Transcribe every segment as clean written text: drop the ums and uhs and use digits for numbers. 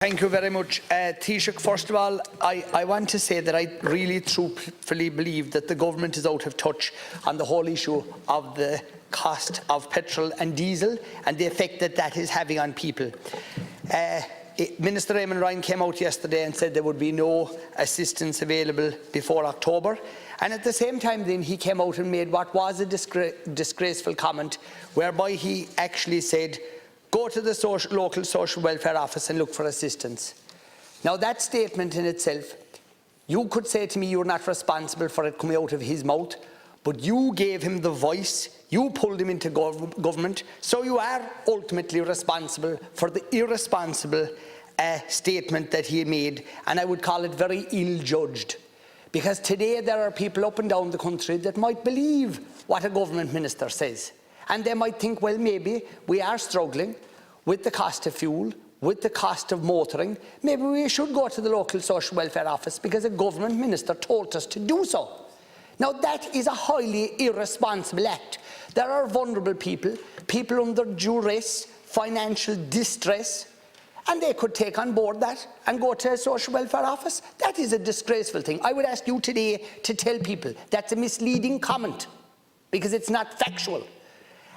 Thank you very much. Taoiseach, first of all, I want to say that I really truthfully believe that the government is out of touch on the whole issue of the cost of petrol and diesel and the effect that that is having on people. Minister Eamon Ryan came out yesterday and said there would be no assistance available before October. And at the same time then he came out and made what was a disgraceful comment whereby he actually said, go to the local social welfare office and look for assistance. Now that statement in itself, you could say to me you're not responsible for it coming out of his mouth, but you gave him the voice, you pulled him into government, so you are ultimately responsible for the irresponsible statement that he made, and I would call it very ill-judged. Because today there are people up and down the country that might believe what a government minister says. And they might think, well, maybe we are struggling with the cost of fuel, with the cost of motoring. Maybe we should go to the local social welfare office because a government minister told us to do so. Now, that is a highly irresponsible act. There are vulnerable people, people under duress, financial distress, and they could take on board that and go to a social welfare office. That is a disgraceful thing. I would ask you today to tell people that's a misleading comment because it's not factual.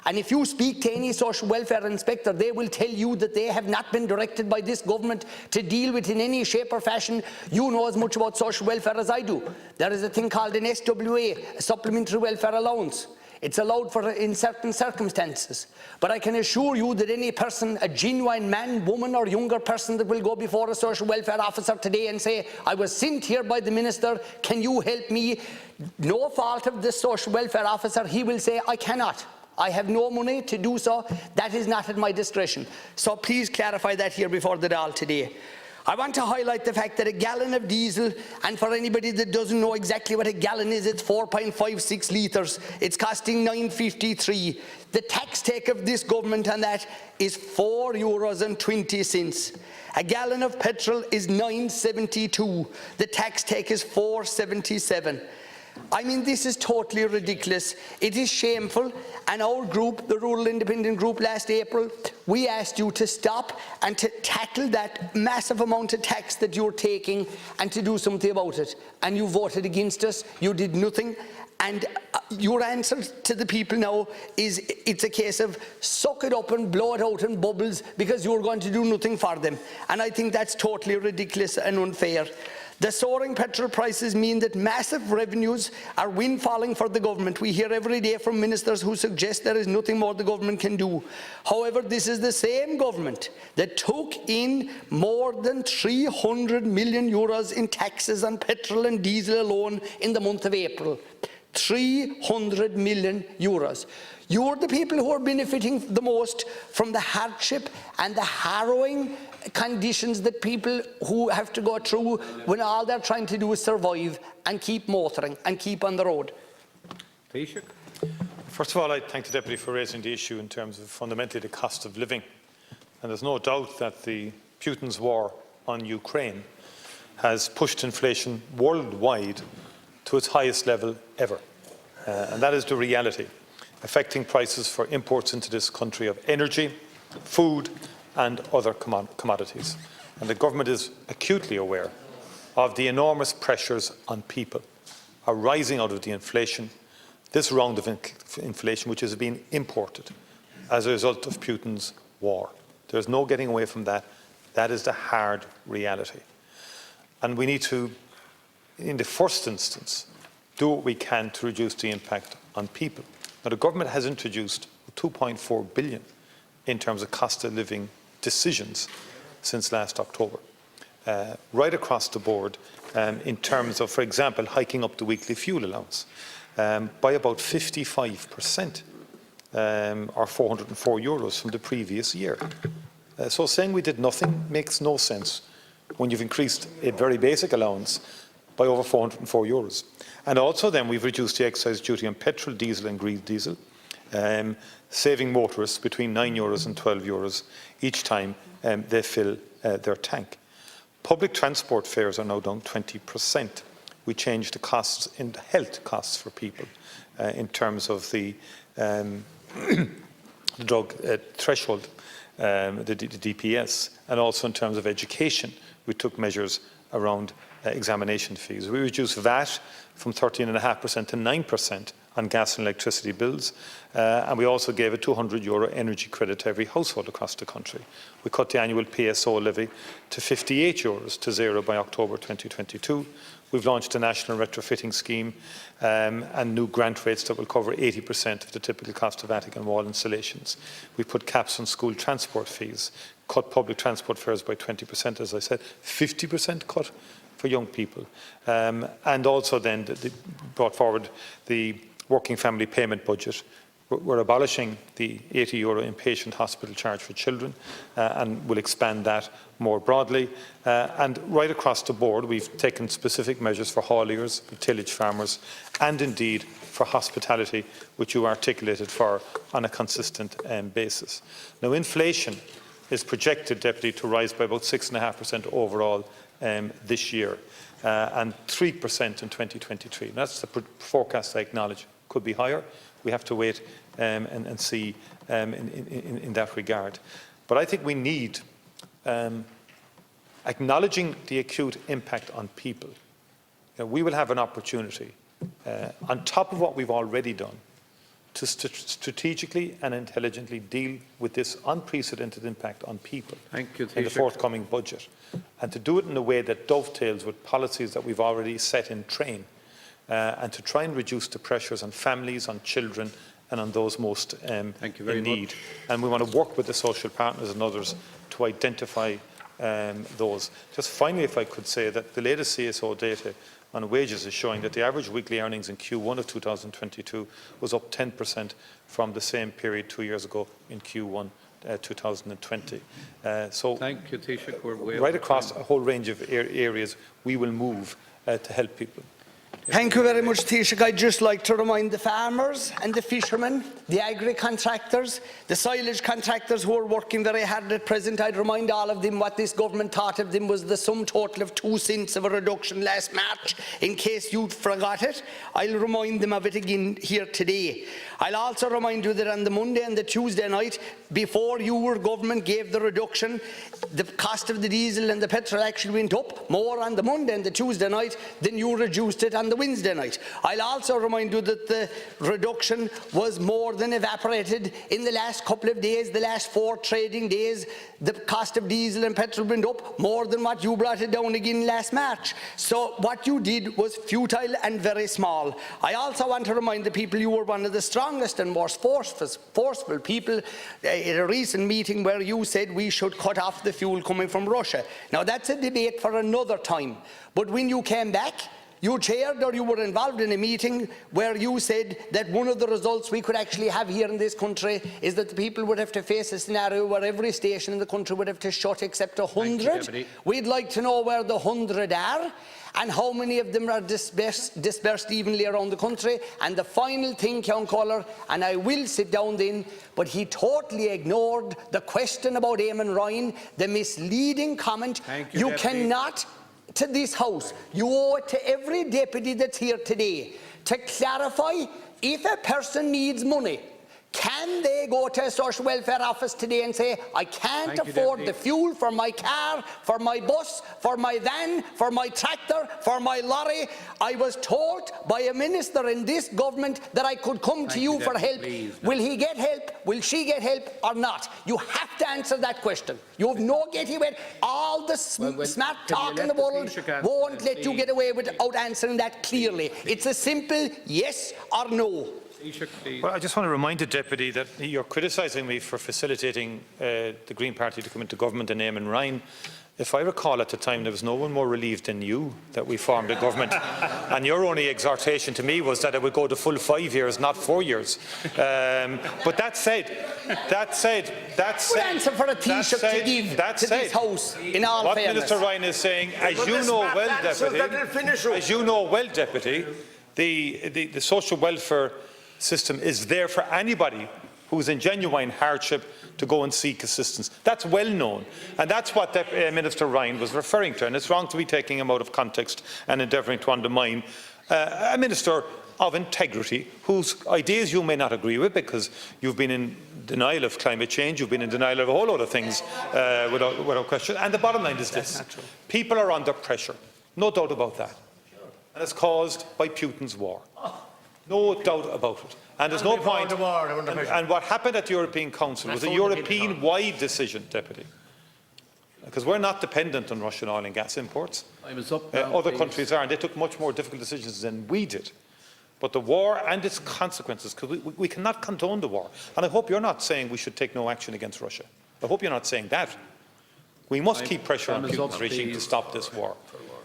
And if you speak to any social welfare inspector, they will tell you that they have not been directed by this government to deal with in any shape or fashion. You know as much about social welfare as I do. There is a thing called an SWA, a supplementary welfare allowance. It's allowed for in certain circumstances. But I can assure you that any person, a genuine man, woman or younger person that will go before a social welfare officer today and say, I was sent here by the minister, can you help me? No fault of the social welfare officer, he will say, I cannot. I have no money to do so. That is not at my discretion. So please clarify that here before the Dáil today. I want to highlight the fact that a gallon of diesel, and for anybody that doesn't know exactly what a gallon is, it's 4.56 litres. It's costing €9.53. The tax take of this government on that is €4.20. A gallon of petrol is €9.72. The tax take is €4.77. I mean, this is totally ridiculous. It is shameful. And our group, the Rural Independent Group, last April, we asked you to stop and to tackle that massive amount of tax that you're taking and to do something about it. And you voted against us. You did nothing. And your answer to the people now is it's a case of suck it up and blow it out in bubbles because you're going to do nothing for them. And I think that's totally ridiculous and unfair. The soaring petrol prices mean that massive revenues are windfalling for the government. We hear every day from ministers who suggest there is nothing more the government can do. However, this is the same government that took in more than €300 million in taxes on petrol and diesel alone in the month of April. €300 million. You're the people who are benefiting the most from the hardship and the harrowing conditions that people who have to go through when all they're trying to do is survive and keep motoring and keep on the road. Taoiseach. First of all, I thank the Deputy for raising the issue in terms of fundamentally the cost of living. And there's no doubt that Putin's war on Ukraine has pushed inflation worldwide to its highest level ever. And that is the reality, affecting prices for imports into this country of energy, food and other commodities. And the government is acutely aware of the enormous pressures on people arising out of the inflation, this round of inflation which is being imported as a result of Putin's war. There's no getting away from that. That is the hard reality. And we need to, in the first instance, do what we can to reduce the impact on people. Now, the government has introduced €2.4 billion in terms of cost of living decisions since last October, right across the board in terms of, for example, hiking up the weekly fuel allowance by about 55%, or €404 from the previous year. So saying we did nothing makes no sense when you've increased a very basic allowance by over €404. And also then we've reduced the excise duty on petrol, diesel and green diesel, saving motorists between €9 and €12 each time they fill their tank. Public transport fares are now down 20%. We changed the costs in health costs for people in terms of the drug threshold the DPS, and also in terms of education, we took measures around examination fees. We reduced VAT from 13.5% to 9% on gas and electricity bills, and we also gave a €200 energy credit to every household across the country. We cut the annual PSO levy to €58 to zero by October 2022. We've launched a national retrofitting scheme and new grant rates that will cover 80% of the typical cost of attic and wall installations. We put caps on school transport fees, cut public transport fares by 20%, as I said, 50% cut for young people, and also then brought forward the working family payment budget. We're abolishing the €80 inpatient hospital charge for children and will expand that more broadly. And right across the board, we've taken specific measures for hauliers, for tillage farmers, and indeed for hospitality, which you articulated for on a consistent basis. Now, inflation is projected, Deputy, to rise by about 6.5% overall this year and 3% in 2023. And that's the forecast I acknowledge. Could be higher. We have to wait and see in that regard. But I think we need, acknowledging the acute impact on people, we will have an opportunity, on top of what we've already done, to strategically and intelligently deal with this unprecedented impact on people in the forthcoming budget, and to do it in a way that dovetails with policies that we've already set in train, and to try and reduce the pressures on families, on children, and on those most in need. And we want to work with the social partners and others to identify those. Just finally, if I could say that the latest CSO data on wages is showing that the average weekly earnings in Q1 of 2022 was up 10% from the same period 2 years ago in Q1 2020. So thank you, Taoiseach. Right across a whole range of areas, we will move to help people. Thank you very much, Taoiseach. I'd just like to remind the farmers and the fishermen, the agri-contractors, the silage contractors who are working very hard at present. I'd remind all of them what this government thought of them was the sum total of 2 cents of a reduction last March, in case you'd forgot it. I'll remind them of it again here today. I'll also remind you that on the Monday and the Tuesday night, before your government gave the reduction, the cost of the diesel and the petrol actually went up more on the Monday and the Tuesday night than you reduced it on the Wednesday night. I'll also remind you that the reduction was more than evaporated in the last couple of days, the last 4 trading days. The cost of diesel and petrol went up more than what you brought it down again last March. So what you did was futile and very small. I also want to remind the people you were one of the strongest and most forceful people at a recent meeting where you said we should cut off the fuel coming from Russia. Now that's a debate for another time. But when you came back, you chaired or you were involved in a meeting where you said that one of the results we could actually have here in this country is that the people would have to face a scenario where every station in the country would have to shut except 100. We'd like to know where the 100 are and how many of them are dispersed evenly around the country. And the final thing, Count Caller, and I will sit down then, but he totally ignored the question about Eamon Ryan, the misleading comment. You cannot, to this House, you owe it to every deputy that's here today to clarify if a person needs money. Can they go to a social welfare office today and say, I can't afford the fuel for my car, for my bus, for my van, for my tractor, for my lorry? I was told by a minister in this government that I could come to you for help. Will he get help? Will she get help or not? You have to answer that question. You have no getting away. All the smart talk in the world won't let you get away without answering that clearly. It's a simple yes or no. Well, I just want to remind the Deputy that you're criticising me for facilitating the Green Party to come into government in Eamon Ryan. If I recall, at the time there was no one more relieved than you that we formed a government, and your only exhortation to me was that it would go the full 5 years, not 4 years. But that said, good answer for a Taoiseach to give to this House. In all what fairness, Minister Ryan is saying, as you know well, Deputy, the social welfare system is there for anybody who's in genuine hardship to go and seek assistance. That's well known, and that's what Minister Ryan was referring to, and it's wrong to be taking him out of context and endeavouring to undermine a minister of integrity, whose ideas you may not agree with because you've been in denial of climate change, you've been in denial of a whole lot of things without question. And the bottom line is this. People are under pressure, no doubt about that. And it's caused by Putin's war. No doubt about it. And there's no point. And what happened at the European Council was a European-wide decision, Deputy. Because we're not dependent on Russian oil and gas imports. Other countries are, and they took much more difficult decisions than we did. But the war and its consequences, because we cannot condone the war. And I hope you're not saying we should take no action against Russia. I hope you're not saying that. We must keep pressure on Putin's regime to stop this war.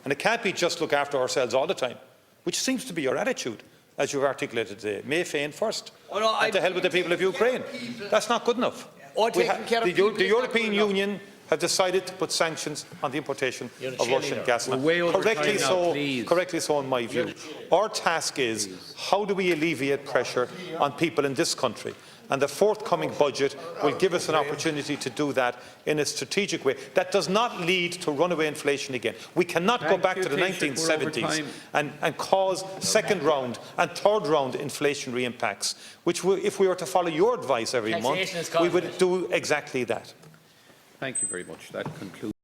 And it can't be just look after ourselves all the time, which seems to be your attitude, as you've articulated today. May Féin first. And to hell with the people of Ukraine. That's not good enough. The European Union have decided to put sanctions on the importation of Russian gas. Correctly so, in my view. Our task is, how do we alleviate pressure on people in this country? And the forthcoming budget will give us an opportunity to do that in a strategic way that does not lead to runaway inflation again. We cannot go back to the 1970s and cause second round and third round inflationary impacts, which if we were to follow your advice every month, we would do exactly that. Thank you very much. That concludes.